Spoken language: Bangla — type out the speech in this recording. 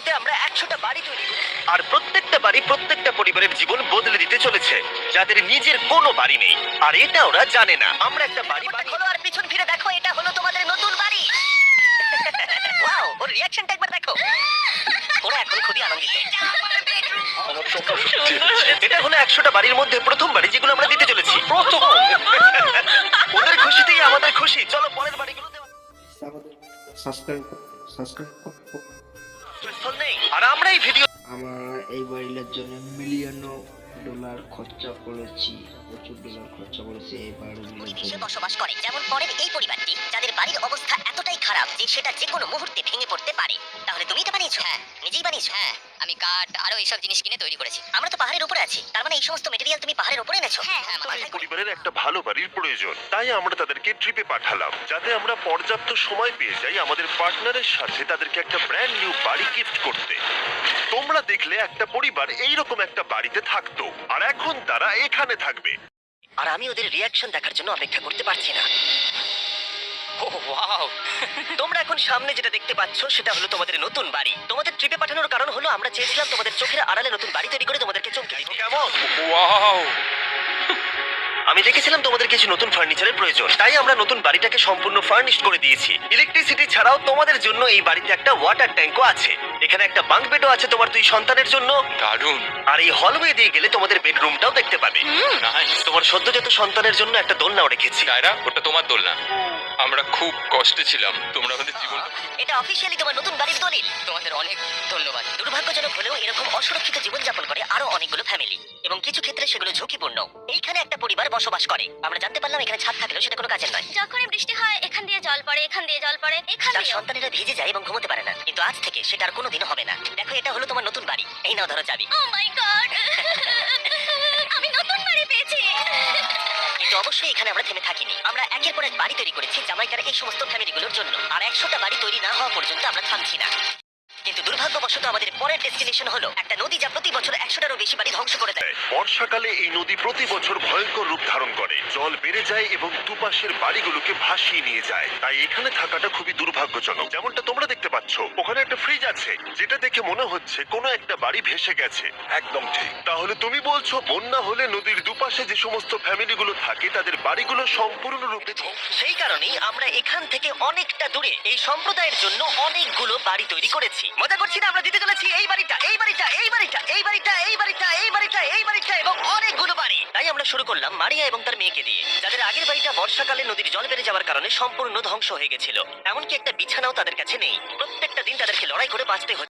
ভিডিওতে আমরা 100টা বাড়ি তৈরি করি আর প্রত্যেকটা বাড়ি প্রত্যেকটা পরিবারের জীবন বদলে দিতে চলেছে যাদের নিজের কোনো বাড়ি নেই। আর এটা ওরা জানে না। আমরা একটা বাড়ি খোলো আর পিছন ফিরে দেখো, এটা হলো তোমাদের নতুন বাড়ি। ওয়াও, ওর রিঅ্যাকশনটা একবার দেখো। ওরা এখন খুবই আনন্দিত। এটা হলো 100টা বাড়ির মধ্যে প্রথম বাড়ি যেগুলো আমরা দিতে চলেছি। প্রথম ওদের খুশিতেই আমাদের খুশি। চলো পরের বাড়িগুলো দেওয়া সাবস্ক্রাইব নেই। আর আমরা এই ভিডিও আমরা এই বাড়িটার জন্য মিলিয়ন ডলার খরচা করেছি, প্রচুর ডলার খরচা করেছি এই বাড়িগুলোর দেশে জন্য। বসবাস করে, যেমন পরের এই পরিবারটি, যাদের বাড়ির অবস্থা এতটাই খারাপ যে সেটা যে কোনো মুহূর্তে ভেঙে পড়তে পারে। তাহলে তুমি এটা বানিয়েছো? হ্যাঁ, নিজেই বানিয়েছো? হ্যাঁ, আমি কাঠ আরো এইসব জিনিস কিনে তৈরি করেছি। আমরা তো পাহাড়ের উপরে আছি, তার মানে এই সমস্ত মেটেরিয়াল তুমি পাহাড়ের উপরে এনেছো? হ্যাঁ, এই পরিবারের একটা ভালো বাড়ির প্রয়োজন, তাই আমরা তাদেরকে ট্রিপে পাঠালাম যাতে আমরা পর্যাপ্ত সময় পেয়ে যাই আমাদের পার্টনারের সাথে তাদেরকে একটা ব্র্যান্ড নিউ বাড়ি গিফট করতে। তোমরা দেখলে একটা পরিবার এইরকম একটা বাড়িতে থাকতো, আর এখন তারা এখানে থাকবে। আর আমি ওদের রিঅ্যাকশন দেখার জন্য অপেক্ষা করতে পারছি না। ওয়াও, তোমরা এখন সামনে যেটা দেখতে পাচ্ছ সেটা হলো তোমাদের নতুন বাড়ি। তোমাদের ট্রিপে পাঠানোর কারণ হলো আমরা চেয়েছিলাম তোমাদের চোখের আড়ালে নতুন বাড়ি তৈরি করে তোমাদেরকে চমকে দিব। কেমন? ওয়াও, আমি দেখেছিলাম তোমাদের কিছু নতুন ফার্নিচারের প্রয়োজন, তাই আমরা নতুন বাড়িটাকে সম্পূর্ণ ফার্নিশড করে দিয়েছি। ইলেকট্রিসিটি ছাড়াও তোমাদের জন্য এই বাড়িতে একটা ওয়াটার ট্যাঙ্কও আছে। এখানে একটা বাঙ্ক বেডও আছে তোমার 2 সন্তানের জন্য। দারুণ। আর এই হলওয়ে দিয়ে গেলে তোমাদের বেডরুমটাও দেখতে পাবে। নাইস। তোমার সদ্যজাত সন্তানের জন্য একটা দোলনাও রেখেছি। কায়রা, ওটা তোমার দোল না। আমরা খুব কষ্টে ছিলাম, তোমরা আমাদের জীবনটা এটা অফিশিয়ালি তোমার নতুন বাড়ির দলিল। তোমাদের অনেক ধন্যবাদ। দুর্ভাগ্যজনক হলেও এরকম অসুরক্ষিত জীবনযাপন করে আরো অনেকগুলো ফ্যামিলি, এবং কিছু ক্ষেত্রে সেগুলো ঝুঁকিপূর্ণ। এইখানে একটা পরিবার বসবাস করে। আমরা জানতে পারলাম এখানে ছাদ থাকলেও সেটা কোনো কাজের নয়। যখনই বৃষ্টি হয় এখান দিয়ে জল পড়ে, এখান দিয়ে জল পড়ে, এখান তার দিয়ে। সন্তানেরা ভিজে যায় এবং ঘুমোতে পারে না, কিন্তু আজ থেকে সেটা আর কোনোদিনও হবে না। দেখো, এটা হলো তোমার নতুন বাড়ি। এই নাও, ধরো চাবি। ও মাই গড, আমি নতুন বাড়ি পেয়েছি। কিন্তু অবশ্যই এখানে আমরা থেমে থাকিনি। আমরা একের পর এক বাড়ি তৈরি করেছি জামাইকার এই সমস্ত ফ্যামিলিগুলোর জন্য। আর 100টা বাড়ি তৈরি না হওয়া পর্যন্ত আমরা থামছি না। কিন্তু দুর্ভাগ্যবশত আমাদের পরের ডেস্টিনেশন হলো একটা নদী যা প্রতি বছর 100টারও বেশি বাড়ি ধ্বংস করে দেয়। বর্ষাকালে এই নদী প্রতি বছর ভয়ঙ্কর রূপ ধারণ করে, জল বেড়ে যায় এবং দুপাশের বাড়িগুলোকে ভাসিয়ে নিয়ে যায়। তাই এখানে থাকাটা খুবই দুর্ভাগ্যজনক। যেমনটা তোমরা দেখতে পাচ্ছ, ওখানে একটা ফ্রিজ আছে যেটা দেখে মনে হচ্ছে কোনো একটা বাড়ি ভেসে গেছে। একদম ঠিক। তাহলে তুমি বলছো বন্যা হলে নদীর দুপাশে যে সমস্ত ফ্যামিলিগুলো থাকে তাদের বাড়িগুলো সম্পূর্ণরূপে ধ্বংস। সেই কারণেই আমরা এখান থেকে অনেকটা দূরে এই সম্প্রদায়ের জন্য অনেকগুলো বাড়ি তৈরি করেছি। মজা করছি না? আমরা দিতে চলেছি এই বাড়িটা, এই বাড়িটা, এই বাড়িটা, এই বাড়িটা, এই বাড়িটা, এই বাড়িটা, এই বাড়িটা এবং অনেকগুলো বাড়ি। তাই আমরা শুরু করলাম মারিয়া এবং তার মেয়েকে দিয়ে, যাদের আগের বাড়িটা বর্ষাকালে নদীর জল বেড়ে যাওয়ার কারণে সম্পূর্ণ ধ্বংস হয়ে গেছিল। এমনকি একটা বিছানাও তাদের কাছে নেই। প্রত্যেকটা দিন তাদেরকে লড়াই করে বাঁচতে হচ্ছে।